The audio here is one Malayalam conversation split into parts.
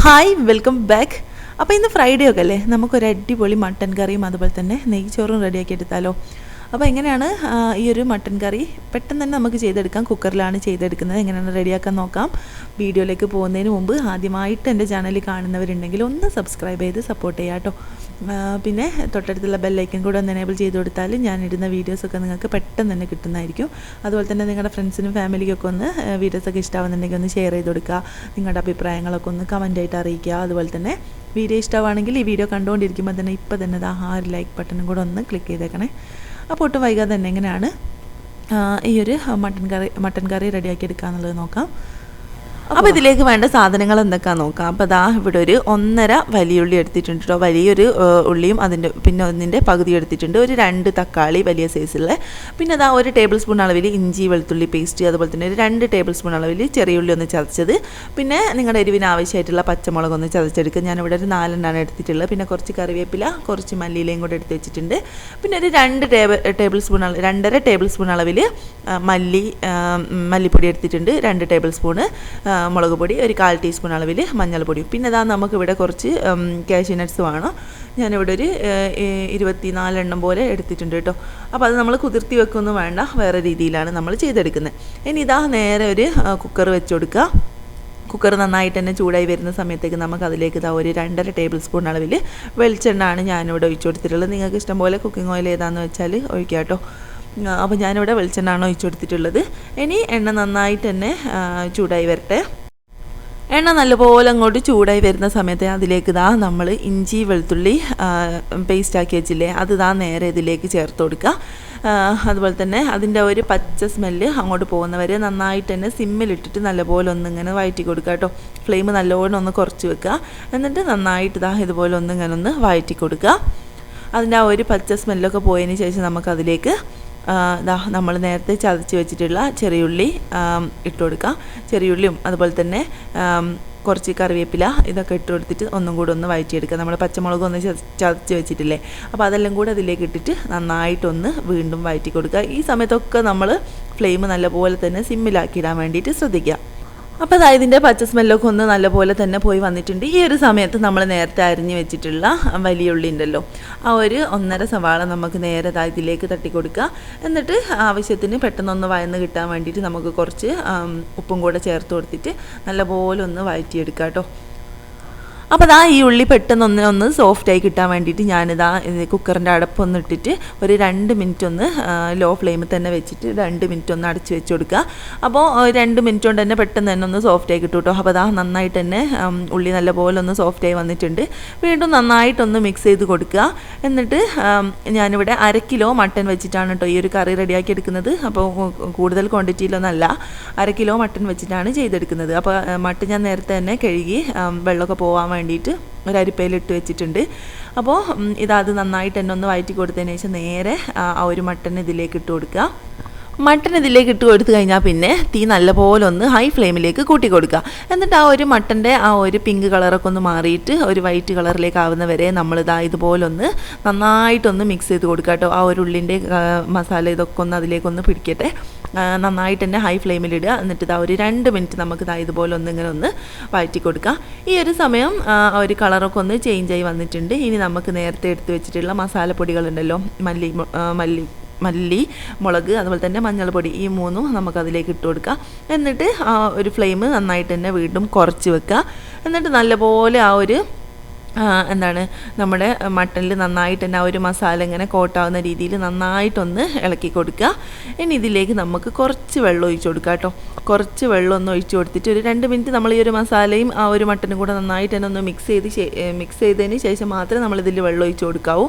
Hi, welcome back. അപ്പോൾ ഇന്ന് ഫ്രൈഡേ ഒക്കെ അല്ലേ, നമുക്കൊരു അടിപൊളി മട്ടൻ കറിയും അതുപോലെ തന്നെ നെയ്ച്ചോറും റെഡിയാക്കി എടുത്താലോ. അപ്പോൾ എങ്ങനെയാണ് ഈ ഒരു മട്ടൻ കറി പെട്ടെന്ന് തന്നെ നമുക്ക് ചെയ്തെടുക്കാം. കുക്കറിലാണ് ചെയ്തെടുക്കുന്നത്. എങ്ങനെയാണ് റെഡിയാക്കാൻ നോക്കാം. വീഡിയോയിലേക്ക് പോകുന്നതിന് മുമ്പ് ആദ്യമായിട്ട് എൻ്റെ ചാനൽ കാണുന്നവരുണ്ടെങ്കിൽ ഒന്ന് സബ്സ്ക്രൈബ് ചെയ്ത് സപ്പോർട്ട് ചെയ്യാം കേട്ടോ. പിന്നെ തൊട്ടടുത്തുള്ള ബെല്ലൈക്കൻ കൂടെ ഒന്ന് എനേബിൾ ചെയ്ത് കൊടുത്താൽ ഞാനിടുന്ന വീഡിയോസൊക്കെ നിങ്ങൾക്ക് പെട്ടെന്ന് തന്നെ കിട്ടുന്നതായിരിക്കും. അതുപോലെ തന്നെ നിങ്ങളുടെ ഫ്രണ്ട്സിനും ഫാമിലിക്കൊക്കെ ഒന്ന് വീഡിയോസൊക്കെ ഇഷ്ടമാവുന്നുണ്ടെങ്കിൽ ഒന്ന് ഷെയർ ചെയ്ത് കൊടുക്കുക. നിങ്ങളുടെ അഭിപ്രായങ്ങളൊക്കെ ഒന്ന് കമൻറ്റായിട്ട് അറിയിക്കുക. അതുപോലെ തന്നെ വീഡിയോ ഇഷ്ടമാണെങ്കിൽ ഈ വീഡിയോ കണ്ടുകൊണ്ടിരിക്കുമ്പോൾ തന്നെ ഇപ്പോൾ തന്നെ ആ ഒരു ലൈക്ക് ബട്ടണും കൂടെ ഒന്ന് ക്ലിക്ക് ചെയ്തേക്കണേ. അപ്പോൾ ഒട്ടും വൈകാതെ തന്നെ എങ്ങനെയാണ് ഈ ഒരു മട്ടൻ കറി റെഡിയാക്കി എടുക്കുക എന്നുള്ളത് നോക്കാം. അപ്പോൾ ഇതിലേക്ക് വേണ്ട സാധനങ്ങൾ എന്തൊക്കെയാണെന്ന് നോക്കാം. അപ്പോൾ അതാ ഇവിടെ ഒരു 1.5 വലിയുള്ളി എടുത്തിട്ടുണ്ട് കേട്ടോ. വലിയൊരു ഉള്ളിയും അതിൻ്റെ പിന്നെ ഒന്നിൻ്റെ പകുതി എടുത്തിട്ടുണ്ട്. ഒരു 2 തക്കാളി വലിയ സൈസുള്ള, പിന്നെ അതാ 1 ടേബിൾ സ്പൂൺ അളവിൽ ഇഞ്ചി വെളുത്തുള്ളി പേസ്റ്റ്, അതുപോലെ തന്നെ ഒരു 2 ടേബിൾ സ്പൂൺ അളവിൽ ചെറിയ ഉള്ളി ഒന്ന് ചതച്ചത്, പിന്നെ നിങ്ങളുടെ എരിവിന് ആവശ്യമായിട്ടുള്ള പച്ചമുളക് ഒന്ന് ചതച്ചെടുക്കുക. ഞാനിവിടെ ഒരു 4 എണ്ണമാണ് എടുത്തിട്ടുള്ളത്. പിന്നെ കുറച്ച് കറിവേപ്പില, കുറച്ച് മല്ലിയിലയും കൂടെ എടുത്ത് വെച്ചിട്ടുണ്ട്. പിന്നെ ഒരു 2 ടേബിൾ സ്പൂൺ 2.5 ടേബിൾ സ്പൂൺ അളവിൽ മല്ലിപ്പൊടി എടുത്തിട്ടുണ്ട്. 2 ടേബിൾ സ്പൂണ് മുളക് പൊടി, ഒരു 1/4 ടീസ്പൂൺ അളവിൽ മഞ്ഞൾപ്പൊടി. പിന്നെ അതാ നമുക്കിവിടെ കുറച്ച് കാഷ്യൂ നട്ട്സ് വേണം. ഞാനിവിടെ ഒരു 24 എണ്ണം പോലെ എടുത്തിട്ടുണ്ട് കേട്ടോ. അപ്പോൾ അത് നമ്മൾ കുതിർത്തി വെക്കൊന്നും വേണ്ട, വേറെ രീതിയിലാണ് നമ്മൾ ചെയ്തെടുക്കുന്നത്. ഇനി ഇതാ നേരെ ഒരു കുക്കർ വെച്ച് കൊടുക്കുക. കുക്കർ നന്നായിട്ട് തന്നെ ചൂടായി വരുന്ന സമയത്തേക്ക് നമുക്ക് അതിലേക്ക് ഇതാ ഒരു 2.5 ടേബിൾ സ്പൂൺ അളവിൽ വെളിച്ചെണ്ണയാണ് ഞാനിവിടെ ഒഴിച്ചു കൊടുത്തിട്ടുള്ളത്. നിങ്ങൾക്ക് ഇഷ്ടംപോലെ കുക്കിംഗ് ഓയിൽ ഏതാണെന്ന് വെച്ചാൽ ഒഴിക്കുക കേട്ടോ. അപ്പോൾ ഞാനിവിടെ വെളിച്ചെണ്ണയാണ് ഒഴിച്ചു കൊടുത്തിട്ടുള്ളത്. ഇനി എണ്ണ നന്നായിട്ട് തന്നെ ചൂടായി വരട്ടെ. എണ്ണ നല്ലപോലെ അങ്ങോട്ട് ചൂടായി വരുന്ന സമയത്ത് അതിലേക്ക് ഇതാ നമ്മൾ ഇഞ്ചി വെളുത്തുള്ളി പേസ്റ്റാക്കി വെച്ചില്ലേ, അത് ഇതാ നേരെ ഇതിലേക്ക് ചേർത്ത് കൊടുക്കുക. അതുപോലെ തന്നെ അതിൻ്റെ ഒരു പച്ച സ്മെല്ല് അങ്ങോട്ട് പോകുന്നവരെ നന്നായിട്ട് തന്നെ സിമ്മിലിട്ടിട്ട് നല്ലപോലെ ഒന്നിങ്ങനെ വഴറ്റി കൊടുക്കുക കേട്ടോ. ഫ്ലെയിം നല്ലപോലെ ഒന്ന് കുറച്ച് വെക്കുക. എന്നിട്ട് നന്നായിട്ട് ഇതാ ഇതുപോലെ ഒന്നിങ്ങനെ ഒന്ന് വഴറ്റി കൊടുക്കുക. അതിൻ്റെ ആ ഒരു പച്ച സ്മെല്ലൊക്കെ പോയതിന് ശേഷം നമുക്കതിലേക്ക് നമ്മൾ നേരത്തെ ചതച്ച് വെച്ചിട്ടുള്ള ചെറിയുള്ളി ഇട്ട് കൊടുക്കാം. ചെറിയുള്ളിയും അതുപോലെ തന്നെ കുറച്ച് കറിവേപ്പില ഇതൊക്കെ ഇട്ട് കൊടുത്തിട്ട് ഒന്നും കൂടെ ഒന്ന് വഴറ്റിയെടുക്കുക. നമ്മൾ പച്ചമുളക് ഒന്ന് ചതച്ച് വെച്ചിട്ടില്ലേ, അപ്പോൾ അതെല്ലാം കൂടെ അതിലേക്ക് ഇട്ടിട്ട് നന്നായിട്ടൊന്ന് വീണ്ടും വഴറ്റി കൊടുക്കുക. ഈ സമയത്തൊക്കെ നമ്മൾ ഫ്ലെയിം നല്ലപോലെ തന്നെ സിമ്മിലാക്കിയിടാൻ വേണ്ടിയിട്ട് ശ്രദ്ധിക്കുക. അപ്പോൾ അതായത് ഇതിൻ്റെ പച്ച സ്മെല്ലൊക്കെ ഒന്ന് നല്ലപോലെ തന്നെ പോയി വന്നിട്ടുണ്ട്. ഈ ഒരു സമയത്ത് നമ്മൾ നേരത്തെ അരിഞ്ഞ് വെച്ചിട്ടുള്ള വലിയ ഉള്ളി ഉണ്ടല്ലോ, ആ ഒരു 1.5 സവാള നമുക്ക് നേരെ ഇതിലേക്ക് തട്ടി കൊടുക്കുക. എന്നിട്ട് ആവശ്യത്തിന് പെട്ടെന്നൊന്ന് വഴന്ന് കിട്ടാൻ വേണ്ടിയിട്ട് നമുക്ക് കുറച്ച് ഉപ്പും കൂടെ ചേർത്ത് കൊടുത്തിട്ട് നല്ലപോലെ ഒന്ന് വഴറ്റിയെടുക്കുക കേട്ടോ. അപ്പോൾ അതാ ഈ ഉള്ളി പെട്ടെന്ന് സോഫ്റ്റായി കിട്ടാൻ വേണ്ടിയിട്ട് ഞാനിതാ കുക്കറിൻ്റെ അടപ്പൊന്ന് ഇട്ടിട്ട് ഒരു 2 മിനിറ്റ് ഒന്ന് ലോ ഫ്ലെയിമിൽ തന്നെ വെച്ചിട്ട് 2 മിനിറ്റ് ഒന്ന് അടച്ച് വെച്ച് കൊടുക്കുക. അപ്പോൾ 2 മിനിറ്റ് കൊണ്ട് തന്നെ പെട്ടെന്ന് തന്നെ ഒന്ന് സോഫ്റ്റായി കിട്ടും കേട്ടോ. അപ്പോൾ അതാ നന്നായിട്ട് തന്നെ ഉള്ളി നല്ലപോലെ ഒന്ന് സോഫ്റ്റായി വന്നിട്ടുണ്ട്. വീണ്ടും നന്നായിട്ടൊന്ന് മിക്സ് ചെയ്ത് കൊടുക്കുക. എന്നിട്ട് ഞാനിവിടെ 1/2 കിലോ മട്ടൻ വെച്ചിട്ടാണ് കേട്ടോ ഈ ഒരു കറി റെഡിയാക്കി എടുക്കുന്നത്. അപ്പോൾ കൂടുതൽ ക്വാണ്ടിറ്റിയിലൊന്നല്ല, 1/2 കിലോ മട്ടൻ വെച്ചിട്ടാണ് ചെയ്തെടുക്കുന്നത്. അപ്പോൾ മട്ടൻ ഞാൻ നേരത്തെ തന്നെ കഴുകി വെള്ളമൊക്കെ പോകാൻ വേണ്ടിയിട്ട് ഒരു അരിപ്പയിലിട്ട് വെച്ചിട്ടുണ്ട്. അപ്പോൾ അത് നന്നായിട്ട് തന്നെ ഒന്ന് വഴറ്റി കൊടുത്തതിന് ശേഷം നേരെ ആ ഒരു മട്ടൻ ഇതിലേക്ക് ഇട്ട് കൊടുക്കുക. മട്ടൻ ഇതിലേക്ക് ഇട്ട് കൊടുത്തു കഴിഞ്ഞാൽ പിന്നെ തീ നല്ലപോലെ ഒന്ന് ഹൈ ഫ്ലെയിമിലേക്ക് കൂട്ടി കൊടുക്കുക. എന്നിട്ട് ആ ഒരു മട്ടൻ്റെ ആ ഒരു പിങ്ക് കളറൊക്കെ ഒന്ന് മാറിയിട്ട് ഒരു വൈറ്റ് കളറിലേക്ക് ആവുന്നവരെ നമ്മളിതാ ഇതുപോലൊന്ന് നന്നായിട്ടൊന്ന് മിക്സ് ചെയ്ത് കൊടുക്കുക കേട്ടോ. ആ ഒരു ഉള്ളിൻ്റെ മസാല ഇതൊക്കെ ഒന്ന് അതിലേക്കൊന്ന് പിടിക്കട്ടെ. നന്നായിട്ട് തന്നെ ഹൈ ഫ്ലെയിമിലിടുക. എന്നിട്ട് ഇതാ ഒരു 2 മിനിറ്റ് നമുക്ക് ഇതുപോലെ ഇങ്ങനെ ഒന്ന് വഴറ്റി കൊടുക്കുക. ഈ ഒരു സമയം ഒരു കളറൊക്കെ ഒന്ന് ചേഞ്ച് ആയി വന്നിട്ടുണ്ട്. ഇനി നമുക്ക് നേരത്തെ എടുത്ത് വെച്ചിട്ടുള്ള മസാലപ്പൊടികളുണ്ടല്ലോ, മല്ലി മുളക് അതുപോലെ തന്നെ മഞ്ഞൾപ്പൊടി, ഈ 3ഉം നമുക്കതിലേക്ക് ഇട്ട് കൊടുക്കുക. എന്നിട്ട് ഒരു ഫ്ലെയിം നന്നായിട്ട് തന്നെ വീണ്ടും കുറച്ച് വെക്കുക. എന്നിട്ട് നല്ലപോലെ ആ ഒരു നമ്മുടെ മട്ടനിൽ നന്നായിട്ട് തന്നെ ആ ഒരു മസാല ഇങ്ങനെ കോട്ടാവുന്ന രീതിയിൽ നന്നായിട്ടൊന്ന് ഇളക്കി കൊടുക്കുക. ഇനി ഇതിലേക്ക് നമുക്ക് കുറച്ച് വെള്ളം ഒഴിച്ച് കൊടുക്കുക കേട്ടോ. കുറച്ച് വെള്ളം ഒന്ന് ഒഴിച്ച് കൊടുത്തിട്ട് ഒരു 2 മിനിറ്റ് നമ്മൾ ഈ ഒരു മസാലയും ആ ഒരു മട്ടനും കൂടെ നന്നായിട്ട് തന്നെ ഒന്ന് മിക്സ് ചെയ്തതിന് ശേഷം മാത്രമേ നമ്മളിതിൽ വെള്ളം ഒഴിച്ച് കൊടുക്കാവൂ.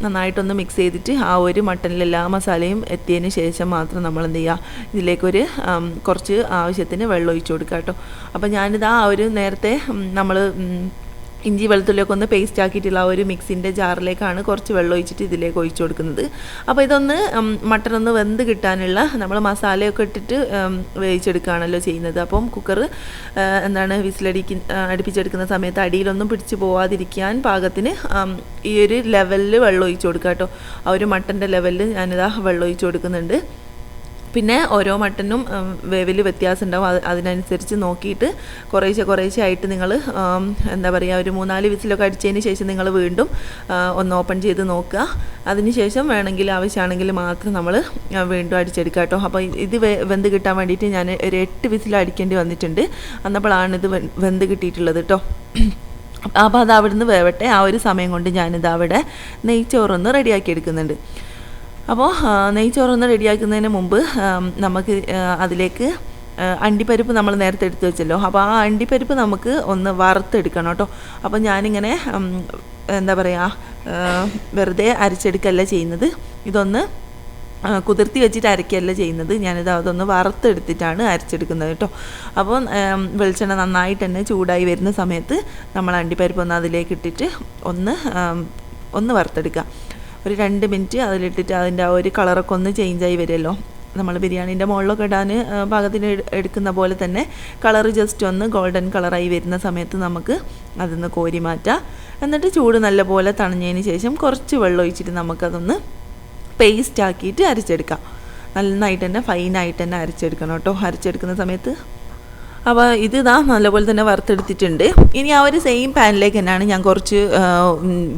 നന്നായിട്ടൊന്ന് മിക്സ് ചെയ്തിട്ട് ആ ഒരു മട്ടനിൽ എല്ലാ മസാലയും എത്തിയതിന് ശേഷം മാത്രം നമ്മൾ എന്ത് ചെയ്യുക, ഇതിലേക്കൊരു കുറച്ച് ആവശ്യത്തിന് വെള്ളം ഒഴിച്ച് കൊടുക്കുക കേട്ടോ. അപ്പോൾ ഞാനിതാ ആ ഒരു നേരത്തെ നമ്മൾ ഇഞ്ചി വെളുത്തുള്ളിയൊക്കെ ഒന്ന് പേസ്റ്റ് ആക്കിയിട്ടുള്ള ആ ഒരു മിക്സിൻ്റെ ജാറിലേക്കാണ് കുറച്ച് വെള്ളം ഒഴിച്ചിട്ട് ഇതിലേക്ക് ഒഴിച്ചു കൊടുക്കുന്നത്. അപ്പോൾ ഇതൊന്ന് മട്ടൺ ഒന്ന് വെന്ത് കിട്ടാനുള്ള നമ്മൾ മസാലയൊക്കെ ഇട്ടിട്ട് വേവിച്ചെടുക്കുകയാണല്ലോ ചെയ്യുന്നത്. അപ്പം കുക്കർ അടുപ്പിച്ചെടുക്കുന്ന സമയത്ത് അടിയിലൊന്നും പിടിച്ച് പോവാതിരിക്കാൻ പാകത്തിന് ഈ ഒരു ലെവലിൽ വെള്ളം ഒഴിച്ചു കൊടുക്കുക കേട്ടോ. ആ ഒരു മട്ടൻ്റെ ലെവലിൽ ഞാനിതാ വെള്ളം ഒഴിച്ചു കൊടുക്കുന്നുണ്ട്. പിന്നെ ഓരോ മട്ടനും വേവിൽ വ്യത്യാസം ഉണ്ടാവും. അതിനനുസരിച്ച് നോക്കിയിട്ട് കുറേശ്ശെ ആയിട്ട് നിങ്ങൾ ഒരു 3-4 വിസിലൊക്കെ അടിച്ചതിന് ശേഷം നിങ്ങൾ വീണ്ടും ഒന്ന് ഓപ്പൺ ചെയ്ത് നോക്കുക. അതിന് ശേഷം വേണമെങ്കിൽ ആവശ്യമാണെങ്കിൽ മാത്രം നമ്മൾ വീണ്ടും അടിച്ചെടുക്കുക കേട്ടോ. അപ്പോൾ ഇത് വെന്ത് കിട്ടാൻ വേണ്ടിയിട്ട് ഞാൻ ഒരു 8 വിസിൽ അടിക്കേണ്ടി വന്നിട്ടുണ്ട്. അന്നപ്പോഴാണ് ഇത് വെന്ത് കിട്ടിയിട്ടുള്ളത് കേട്ടോ. അപ്പോൾ അത് അവിടുന്ന് വേവട്ടെ. ആ ഒരു സമയം കൊണ്ട് ഞാനിത് അവിടെ നെയ്ച്ചോറൊന്ന് റെഡിയാക്കി എടുക്കുന്നുണ്ട്. അപ്പോൾ നെയ്ച്ചോറൊന്ന് റെഡിയാക്കുന്നതിന് മുമ്പ് നമുക്ക് അതിലേക്ക് അണ്ടിപ്പരിപ്പ് നമ്മൾ നേരത്തെ എടുത്ത് വെച്ചല്ലോ. അപ്പോൾ ആ അണ്ടിപ്പരിപ്പ് നമുക്ക് ഒന്ന് വറുത്തെടുക്കണം കേട്ടോ. അപ്പോൾ ഞാനിങ്ങനെ വെറുതെ അരച്ചെടുക്കല്ല ചെയ്യുന്നത്. ഇതൊന്ന് കുതിർത്തി വെച്ചിട്ട് അരയ്ക്കല്ല ചെയ്യുന്നത്. അതൊന്ന് വറുത്തെടുത്തിട്ടാണ് അരച്ചെടുക്കുന്നത് കേട്ടോ. അപ്പോൾ വെളിച്ചെണ്ണ നന്നായിട്ട് തന്നെ ചൂടായി വരുന്ന സമയത്ത് നമ്മൾ അണ്ടിപ്പരിപ്പ് ഒന്ന് അതിലേക്ക് ഇട്ടിട്ട് ഒന്ന് വറുത്തെടുക്കുക. ഒരു 2 മിനിറ്റ് അതിലിട്ടിട്ട് അതിൻ്റെ ആ ഒരു കളറൊക്കെ ഒന്ന് ചേഞ്ചായി വരുമല്ലോ. നമ്മൾ ബിരിയാണീൻ്റെ മുകളിലൊക്കെ ഇടാൻ പാകത്തിന് എടുക്കുന്ന പോലെ തന്നെ കളറ് ജസ്റ്റ് ഒന്ന് ഗോൾഡൻ കളറായി വരുന്ന സമയത്ത് നമുക്ക് അതൊന്ന് കോരി മാറ്റാം. എന്നിട്ട് ചൂട് നല്ലപോലെ തണിഞ്ഞതിന് ശേഷം കുറച്ച് വെള്ളം ഒഴിച്ചിട്ട് നമുക്കതൊന്ന് പേസ്റ്റ് ആക്കിയിട്ട് അരച്ചെടുക്കാം. നന്നായിട്ട് തന്നെ ഫൈനായിട്ട് തന്നെ അരച്ചെടുക്കണം കേട്ടോ. അരച്ചെടുക്കുന്ന സമയത്ത് അപ്പോൾ ഇതാ നല്ലപോലെ തന്നെ വറുത്തെടുത്തിട്ടുണ്ട്. ഇനി ആ ഒരു സെയിം പാനിലേക്ക് തന്നെയാണ് ഞാൻ കുറച്ച്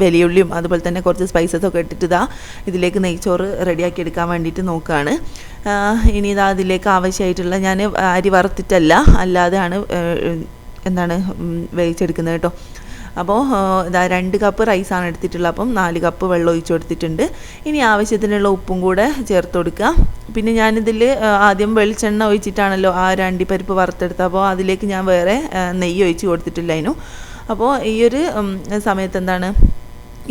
വലിയുള്ളിയും അതുപോലെ തന്നെ കുറച്ച് സ്പൈസസൊക്കെ ഇട്ടിട്ട് ഇതിലേക്ക് നെയ്ച്ചോറ് റെഡിയാക്കി എടുക്കാൻ വേണ്ടിയിട്ട് നോക്കുകയാണ്. ഇനി അതിലേക്ക് ആവശ്യമായിട്ടുള്ള ഞാൻ അരി വറുത്തിട്ടല്ല അല്ലാതെയാണ് വേവിച്ചെടുക്കുന്നത് കേട്ടോ. അപ്പോൾ 2 കപ്പ് റൈസാണ് എടുത്തിട്ടുള്ളത്. അപ്പം 4 കപ്പ് വെള്ളം ഒഴിച്ചു കൊടുത്തിട്ടുണ്ട്. ഇനി ആവശ്യത്തിനുള്ള ഉപ്പും കൂടെ ചേർത്ത് കൊടുക്കുക. പിന്നെ ഞാനിതിൽ ആദ്യം വെളിച്ചെണ്ണ ഒഴിച്ചിട്ടാണല്ലോ ആ അണ്ടിപ്പരിപ്പ് വറുത്തെടുത്തത്. അപ്പോൾ അതിലേക്ക് ഞാൻ വേറെ നെയ്യ് ഒഴിച്ച് കൊടുത്തിട്ടില്ലായിരുന്നു. അപ്പോൾ ഈ ഒരു സമയത്ത്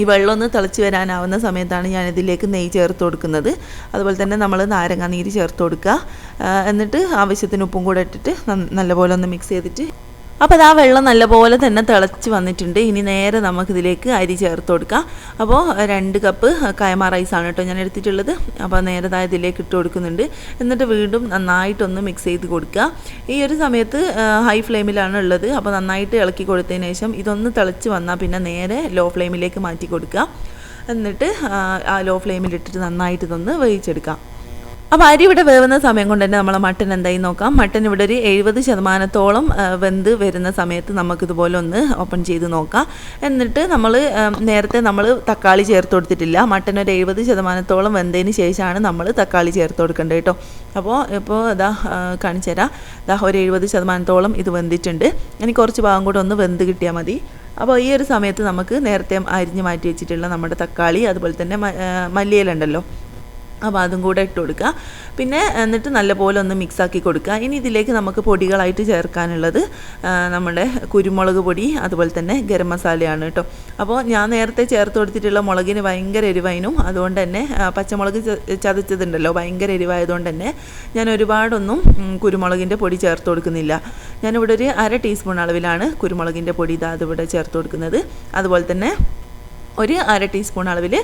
ഈ വെള്ളം ഒന്ന് തിളച്ച് വരാനാവുന്ന സമയത്താണ് ഞാനിതിലേക്ക് നെയ്യ് ചേർത്ത് കൊടുക്കുന്നത്. അതുപോലെ തന്നെ നമ്മൾ നാരങ്ങ നീര് ചേർത്ത് കൊടുക്കുക. എന്നിട്ട് ആവശ്യത്തിന് ഉപ്പും കൂടെ ഇട്ടിട്ട് നല്ലപോലെ ഒന്ന് മിക്സ് ചെയ്തിട്ട് അപ്പോൾ ആ വെള്ളം നല്ലപോലെ തന്നെ തിളച്ച് വന്നിട്ടുണ്ട്. ഇനി നേരെ നമുക്കിതിലേക്ക് അരി ചേർത്ത് കൊടുക്കാം. അപ്പോൾ 2 കപ്പ് കൈമ റൈസാണ് കേട്ടോ ഞാൻ എടുത്തിട്ടുള്ളത്. അപ്പോൾ നേരെ ഇതിലേക്ക് ഇട്ട് കൊടുക്കുന്നുണ്ട്. എന്നിട്ട് വീണ്ടും നന്നായിട്ടൊന്ന് മിക്സ് ചെയ്ത് കൊടുക്കുക. ഈ ഒരു സമയത്ത് ഹൈ ഫ്ലെയിമിലാണ് ഉള്ളത്. അപ്പോൾ നന്നായിട്ട് ഇളക്കി കൊടുത്തതിന് ശേഷം ഇതൊന്ന് തിളച്ച് വന്നാൽ പിന്നെ നേരെ ലോ ഫ്ലെയിമിലേക്ക് മാറ്റി കൊടുക്കുക. എന്നിട്ട് ആ ലോ ഫ്ലെയിമിലിട്ടിട്ട് നന്നായിട്ട് ഇതൊന്ന് വേവിച്ചെടുക്കാം. അപ്പോൾ അരി ഇവിടെ വേവുന്ന സമയം കൊണ്ട് തന്നെ നമ്മളെ മട്ടൻ എന്തായി നോക്കാം. മട്ടൻ ഇവിടെ ഒരു 70% വെന്ത് വരുന്ന സമയത്ത് നമുക്കിതുപോലെ ഒന്ന് ഓപ്പൺ ചെയ്ത് നോക്കാം. എന്നിട്ട് നേരത്തെ നമ്മൾ തക്കാളി ചേർത്ത് കൊടുത്തിട്ടില്ല. മട്ടൻ ഒരു 70% വെന്തതിന് ശേഷമാണ് നമ്മൾ തക്കാളി ചേർത്ത് കൊടുക്കേണ്ടത് കേട്ടോ. ഇപ്പോൾ കാണിച്ചു തരാം. ഒരു 70% ഇത് വെന്തിട്ടുണ്ട്. ഇനി കുറച്ച് ഭാഗം കൂടെ ഒന്ന് വെന്ത് കിട്ടിയാൽ മതി. അപ്പോൾ ഈ ഒരു സമയത്ത് നമുക്ക് നേരത്തെ അരിഞ്ഞ് മാറ്റി വെച്ചിട്ടുള്ള നമ്മുടെ തക്കാളി അതുപോലെ തന്നെ മല്ലിയിലുണ്ടല്ലോ, അപ്പോൾ അതും കൂടെ ഇട്ട് കൊടുക്കുക. പിന്നെ എന്നിട്ട് നല്ലപോലെ ഒന്ന് മിക്സാക്കി കൊടുക്കുക. ഇനി ഇതിലേക്ക് നമുക്ക് പൊടികളായിട്ട് ചേർക്കാനുള്ളത് നമ്മുടെ കുരുമുളക് പൊടി അതുപോലെ തന്നെ ഗരം മസാലയാണ് കേട്ടോ. അപ്പോൾ ഞാൻ നേരത്തെ ചേർത്ത് കൊടുത്തിട്ടുള്ള മുളകിന് ഭയങ്കര എരിവായിരുന്നു. അതുകൊണ്ട് തന്നെ പച്ചമുളക് ചതച്ചതുണ്ടല്ലോ, ഭയങ്കര എരിവായതുകൊണ്ട് തന്നെ ഞാൻ ഒരുപാടൊന്നും കുരുമുളകിൻ്റെ പൊടി ചേർത്ത് കൊടുക്കുന്നില്ല. ഞാനിവിടെ ഒരു 1/2 ടീസ്പൂൺ അളവിലാണ് കുരുമുളകിൻ്റെ പൊടി അതിവിടെ ചേർത്ത് കൊടുക്കുന്നത്. അതുപോലെ തന്നെ ഒരു 1/2 ടീസ്പൂൺ അളവിൽ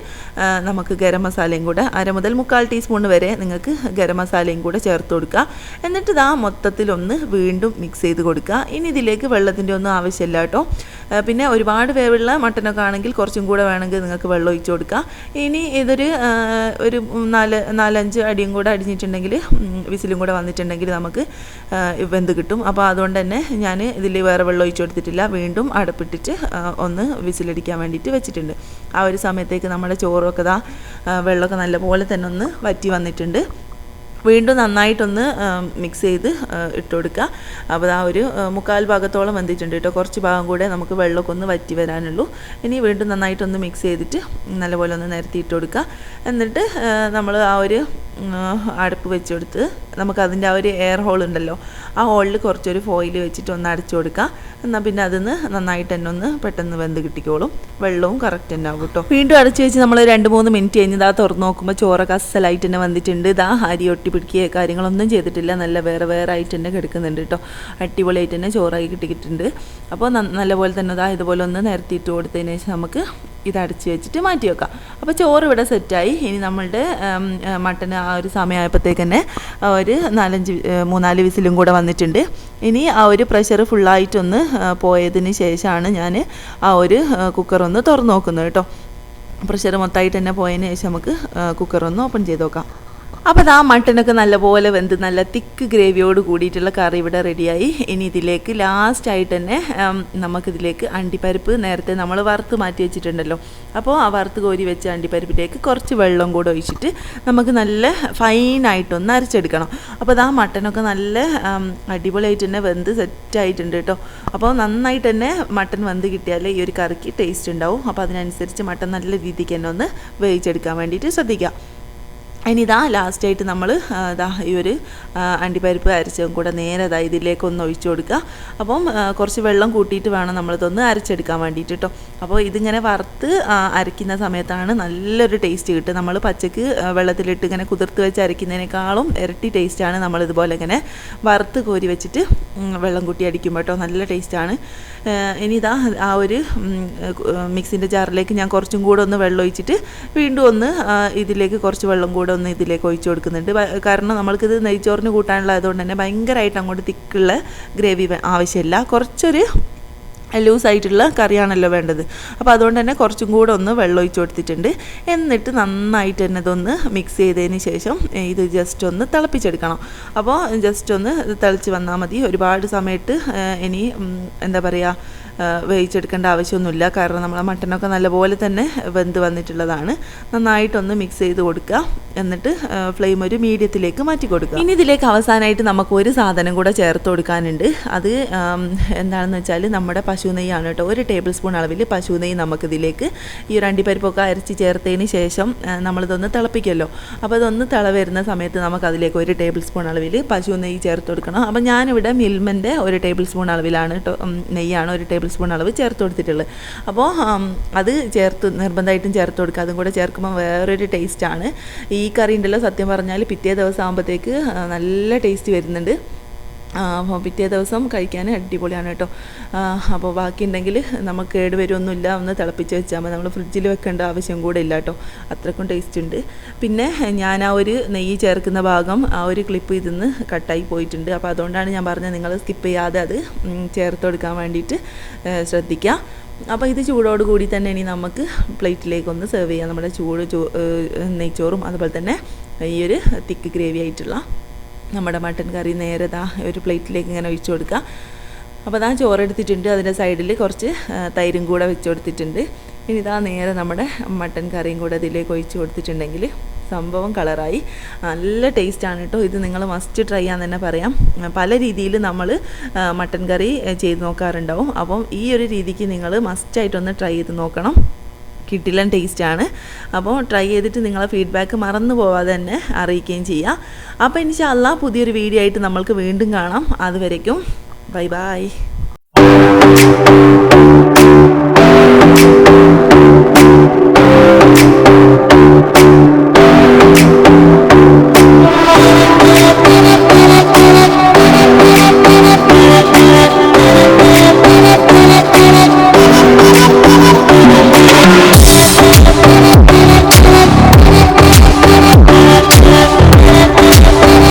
നമുക്ക് ഗരം മസാലയും കൂടെ 1/2 മുതൽ 1/4 ടീസ്പൂൺ വരെ നിങ്ങൾക്ക് ഗരം മസാലയും കൂടെ ചേർത്ത് കൊടുക്കുക. എന്നിട്ട് മൊത്തത്തിലൊന്ന് വീണ്ടും മിക്സ് ചെയ്ത് കൊടുക്കുക. ഇനി ഇതിലേക്ക് വെള്ളത്തിൻ്റെ ഒന്നും ആവശ്യമില്ല കേട്ടോ. പിന്നെ ഒരുപാട് വേവുള്ള മട്ടനൊക്കെ ആണെങ്കിൽ കുറച്ചും കൂടെ വേണമെങ്കിൽ നിങ്ങൾക്ക് വെള്ളം ഒഴിച്ച് കൊടുക്കുക. ഇനി ഇതൊരു 4-5 അടിയും കൂടെ അടിഞ്ഞിട്ടുണ്ടെങ്കിൽ വിസിലും കൂടെ വന്നിട്ടുണ്ടെങ്കിൽ നമുക്ക് വെന്ത് കിട്ടും. അപ്പോൾ അതുകൊണ്ട് തന്നെ ഞാൻ ഇതിൽ വേറെ വെള്ളം ഒഴിച്ച് കൊടുത്തിട്ടില്ല. വീണ്ടും അടപ്പിട്ടിട്ട് ഒന്ന് വിസിലടിക്കാൻ വേണ്ടിയിട്ട് വെച്ചിട്ടുണ്ട്. ആ ഒരു സമയത്തേക്ക് നമ്മുടെ ചോറൊക്കെ വെള്ളമൊക്കെ നല്ലപോലെ തന്നെ ഒന്ന് വറ്റി വന്നിട്ടുണ്ട്. വീണ്ടും നന്നായിട്ടൊന്ന് മിക്സ് ചെയ്ത് ഇട്ട് കൊടുക്കുക. അപ്പോൾ ഒരു 1/4 ഭാഗത്തോളം വെന്തിട്ടുണ്ട് കേട്ടോ. കുറച്ച് ഭാഗം കൂടെ നമുക്ക് വെള്ളമൊക്കെ ഒന്ന് വറ്റി വരാനുള്ളൂ. ഇനി വീണ്ടും നന്നായിട്ടൊന്ന് മിക്സ് ചെയ്തിട്ട് നല്ലപോലെ ഒന്ന് നിരത്തി ഇട്ട് കൊടുക്കുക. എന്നിട്ട് നമ്മൾ ആ ഒരു അടുപ്പ് വെച്ചെടുത്ത് നമുക്കതിൻ്റെ ആ ഒരു എയർ ഹോൾ ഉണ്ടല്ലോ, ആ ഹോളിൽ കുറച്ചൊരു ഫോയിൽ വെച്ചിട്ട് ഒന്ന് അടച്ചു കൊടുക്കുക. എന്നാൽ പിന്നെ അതിന് നന്നായിട്ട് തന്നെ ഒന്ന് പെട്ടെന്ന് വെന്ത് കിട്ടിക്കോളും. വെള്ളവും കറക്റ്റ് തന്നെ ആവും കേട്ടോ. വീണ്ടും അടച്ചു വെച്ച് നമ്മൾ 2-3 മിനിറ്റ് കഴിഞ്ഞ് ഇതാ തുറന്ന് നോക്കുമ്പോൾ ചോറൊക്കെ അസലായിട്ട് തന്നെ വന്നിട്ടുണ്ട്. ഇതാ അരി ഒട്ടി പിടിക്കുകയോ കാര്യങ്ങളൊന്നും ചെയ്തിട്ടില്ല. നല്ല വേറെ ആയിട്ട് തന്നെ കിടക്കുന്നുണ്ട് കേട്ടോ. അടിപൊളിയായിട്ട് തന്നെ ചോറായി കിട്ടിയിട്ടുണ്ട്. അപ്പോൾ നല്ലപോലെ തന്നെ ഇതാ ഇതുപോലെ ഒന്ന് നിരത്തിയിട്ട് കൊടുത്തതിന് ശേഷം നമുക്ക് ഇത് അടച്ച് വെച്ചിട്ട് മാറ്റി വെക്കാം. അപ്പോൾ ചോറ് ഇവിടെ സെറ്റായി. ഇനി നമ്മളുടെ മട്ടൻ ആ ഒരു സമയമായപ്പോഴത്തേക്ക് തന്നെ ഒരു 3-4 വിസിലും കൂടെ വന്നിട്ടുണ്ട്. ഇനി ആ ഒരു പ്രഷർ ഫുള്ളായിട്ടൊന്ന് പോയതിന് ശേഷമാണ് ഞാൻ ആ ഒരു കുക്കറൊന്ന് തുറന്ന് നോക്കുന്നത് കേട്ടോ. പ്രഷർ മൊത്തമായിട്ട് തന്നെ പോയതിന് ശേഷം നമുക്ക് കുക്കറൊന്ന് ഓപ്പൺ ചെയ്ത് നോക്കാം. അപ്പോൾ ആ മട്ടനൊക്കെ നല്ലപോലെ വെന്ത് നല്ല തിക്ക് ഗ്രേവിയോട് കൂടിയിട്ടുള്ള കറി ഇവിടെ റെഡിയായി. ഇനി ഇതിലേക്ക് ലാസ്റ്റായിട്ട് തന്നെ നമുക്കിതിലേക്ക് അണ്ടിപ്പരിപ്പ് നേരത്തെ നമ്മൾ വറുത്ത് മാറ്റി വെച്ചിട്ടുണ്ടല്ലോ, അപ്പോൾ ആ വറുത്ത് കോരി വെച്ച അണ്ടിപ്പരിപ്പിലേക്ക് കുറച്ച് വെള്ളം കൂടെ ഒഴിച്ചിട്ട് നമുക്ക് നല്ല ഫൈനായിട്ടൊന്ന് അരച്ചെടുക്കണം. അപ്പോൾ ആ മട്ടനൊക്കെ നല്ല അടിപൊളിയായിട്ട് തന്നെ വെന്ത് സെറ്റായിട്ടുണ്ട് കേട്ടോ. അപ്പോൾ നന്നായിട്ട് തന്നെ മട്ടൻ വെന്ത് കിട്ടിയാലേ ഈ ഒരു കറിക്ക് ടേസ്റ്റ് ഉണ്ടാവും. അപ്പോൾ അതിനനുസരിച്ച് മട്ടൻ നല്ല രീതിക്ക് തന്നെ ഒന്ന് വേവിച്ചെടുക്കാൻ വേണ്ടിയിട്ട് ശ്രദ്ധിക്കുക. ഇനി ഇതാ ലാസ്റ്റായിട്ട് നമ്മൾ ഈ ഒരു അണ്ടിപ്പരിപ്പ് അരച്ചതും കൂടെ നേരെ ഇതിലേക്കൊന്ന് ഒഴിച്ചു കൊടുക്കുക. അപ്പം കുറച്ച് വെള്ളം കൂട്ടിയിട്ട് വേണം നമ്മളിതൊന്ന് അരച്ചെടുക്കാൻ വേണ്ടിയിട്ട് കേട്ടോ. അപ്പോൾ ഇതിങ്ങനെ വറുത്ത് അരയ്ക്കുന്ന സമയത്താണ് നല്ലൊരു ടേസ്റ്റ് കിട്ടുക. നമ്മൾ പച്ചക്ക് വെള്ളത്തിലിട്ട് ഇങ്ങനെ കുതിർത്ത് വെച്ച് അരയ്ക്കുന്നതിനേക്കാളും ഇരട്ടി ടേസ്റ്റാണ് നമ്മളിതുപോലെ ഇങ്ങനെ വറുത്ത് കോരി വെച്ചിട്ട് വെള്ളം കൂട്ടി അടിക്കുമ്പോൾ കേട്ടോ. നല്ല ടേസ്റ്റാണ്. ഇനി ഇതാ ആ ഒരു മിക്സിൻ്റെ ജാറിലേക്ക് ഞാൻ കുറച്ചും കൂടെ ഒന്ന് വെള്ളം ഒഴിച്ചിട്ട് വീണ്ടും ഒന്ന് ഇതിലേക്ക് കുറച്ച് വെള്ളം കൂടെ ഒന്ന് ഇതിലേക്ക് ഒഴിച്ചു കൊടുക്കുന്നുണ്ട്. കാരണം നമ്മൾക്കിത് നെയ്ച്ചോറിന് കൂട്ടാനുള്ളതുകൊണ്ട് തന്നെ ഭയങ്കരമായിട്ട് അങ്ങോട്ട് തിക്കുള്ള ഗ്രേവി ആവശ്യമില്ല. കുറച്ചൊരു ലൂസായിട്ടുള്ള കറിയാണല്ലോ വേണ്ടത്. അപ്പോൾ അതുകൊണ്ട് തന്നെ കുറച്ചും കൂടെ ഒന്ന് വെള്ളം ഒഴിച്ച് കൊടുത്തിട്ടുണ്ട്. എന്നിട്ട് നന്നായിട്ട് തന്നെ ഇതൊന്ന് മിക്സ് ചെയ്തതിന് ശേഷം ഇത് ജസ്റ്റ് ഒന്ന് തിളപ്പിച്ചെടുക്കണം. അപ്പോൾ ജസ്റ്റ് ഒന്ന് തിളച്ച് വന്നാൽ മതി. ഒരുപാട് സമയത്ത് ഇനി എന്താ പറയുക വേവിച്ചെടുക്കേണ്ട ആവശ്യമൊന്നുമില്ല. കാരണം നമ്മളെ മട്ടനൊക്കെ നല്ലപോലെ തന്നെ വെന്ത് വന്നിട്ടുള്ളതാണ്. നന്നായിട്ടൊന്ന് മിക്സ് ചെയ്ത് കൊടുക്കുക. എന്നിട്ട് ഫ്ലെയിം ഒരു മീഡിയത്തിലേക്ക് മാറ്റി കൊടുക്കുക. ഇനി ഇതിലേക്ക് അവസാനമായിട്ട് നമുക്ക് ഒരു സാധനം കൂടെ ചേർത്ത് കൊടുക്കാനുണ്ട്. അത് എന്താണെന്ന് വെച്ചാൽ നമ്മുടെ പശു നെയ്യാണ് കേട്ടോ. 1 ടേബിൾ സ്പൂൺ അളവിൽ പശു നെയ്യ് നമുക്കിതിലേക്ക് ഈ ഒരു അണ്ടിപ്പരിപ്പൊക്കെ അരച്ച് ചേർത്തതിന് ശേഷം നമ്മളിതൊന്ന് തിളപ്പിക്കുമല്ലോ. അപ്പോൾ അതൊന്ന് വരുന്ന സമയത്ത് നമുക്കതിലേക്ക് 1 ടേബിൾ സ്പൂൺ അളവിൽ പശു നെയ്യ് ചേർത്ത് കൊടുക്കണം. അപ്പോൾ ഞാനിവിടെ മിൽമൻ്റെ 1 ടേബിൾ സ്പൂൺ അളവിലാണ് കേട്ടോ നെയ്യാണ് 1 ടേബിൾ സ്പൂൺ അളവ് ചേർത്ത് കൊടുത്തിട്ടുള്ളത്. അപ്പോൾ അത് നിർബന്ധമായിട്ടും ചേർത്ത് കൊടുക്കുക. അതും കൂടെ ചേർക്കുമ്പോൾ വേറൊരു ടേസ്റ്റാണ്. ഈ കറി ഉണ്ടല്ലോ സത്യം പറഞ്ഞാൽ പിറ്റേ ദിവസം ആകുമ്പോഴത്തേക്ക് നല്ല ടേസ്റ്റ് വരുന്നുണ്ട്. അപ്പോൾ പിറ്റേ ദിവസം കഴിക്കാൻ അടിപൊളിയാണ് കേട്ടോ. അപ്പോൾ ബാക്കിയുണ്ടെങ്കിൽ നമുക്ക് കേടുവരുമൊന്നുമില്ല. ഒന്ന് തിളപ്പിച്ച് വെച്ചാൽ മതി. നമ്മൾ ഫ്രിഡ്ജിൽ വെക്കേണ്ട ആവശ്യം കൂടെ ഇല്ല കേട്ടോ. അത്രക്കും ടേസ്റ്റ് ഉണ്ട്. പിന്നെ ഞാൻ ആ ഒരു നെയ്യ് ചേർക്കുന്ന ഭാഗം ആ ഒരു ക്ലിപ്പ് ഇതിന്ന് കട്ടായി പോയിട്ടുണ്ട്. അപ്പോൾ അതുകൊണ്ടാണ് ഞാൻ പറഞ്ഞത് നിങ്ങൾ സ്കിപ്പ് ചെയ്യാതെ അത് ചേർത്ത് കൊടുക്കാൻ വേണ്ടിയിട്ട് ശ്രദ്ധിക്കുക. അപ്പോൾ ഇത് ചൂടോട് കൂടി തന്നെ ഇനി നമുക്ക് പ്ലേറ്റിലേക്കൊന്ന് സെർവ് ചെയ്യാം. നമ്മുടെ നെയ്ച്ചോറും അതുപോലെ തന്നെ ഈ ഒരു തിക്ക് ഗ്രേവി ആയിട്ടുള്ള നമ്മുടെ മട്ടൻ കറി നേരെ ഒരു പ്ലേറ്റിലേക്ക് ഇങ്ങനെ ഒഴിച്ചു കൊടുക്കുക. അപ്പോൾ ചോറെടുത്തിട്ടുണ്ട്. അതിൻ്റെ സൈഡിൽ കുറച്ച് തൈരും കൂടെ വെച്ച് കൊടുത്തിട്ടുണ്ട്. ഇനി നേരെ നമ്മുടെ മട്ടൻ കറിയും കൂടെ ഇതിലേക്ക് ഒഴിച്ച് കൊടുത്തിട്ടുണ്ടെങ്കിൽ സംഭവം കളറായി. നല്ല ടേസ്റ്റാണ് കേട്ടോ. ഇത് നിങ്ങൾ മസ്റ്റ് ട്രൈ ചെയ്യാൻ തന്നെ പറയാം. പല രീതിയിൽ നമ്മൾ മട്ടൻ കറി ചെയ്ത് നോക്കാറുണ്ടാവും. അപ്പം ഈ ഒരു രീതിക്ക് നിങ്ങൾ മസ്റ്റായിട്ടൊന്ന് ട്രൈ ചെയ്ത് നോക്കണം. കിട്ടില്ലൻ ടേസ്റ്റാണ്. അപ്പോൾ ട്രൈ ചെയ്തിട്ട് നിങ്ങളെ ഫീഡ്ബാക്ക് മറന്നു പോവാതെ തന്നെ അറിയിക്കുകയും ചെയ്യുക. അപ്പോൾ ഇൻഷാ അല്ലാഹ് പുതിയൊരു വീഡിയോ ആയിട്ട് നമ്മൾക്ക് വീണ്ടും കാണാം. അതുവരേക്കും ബൈ ബൈ.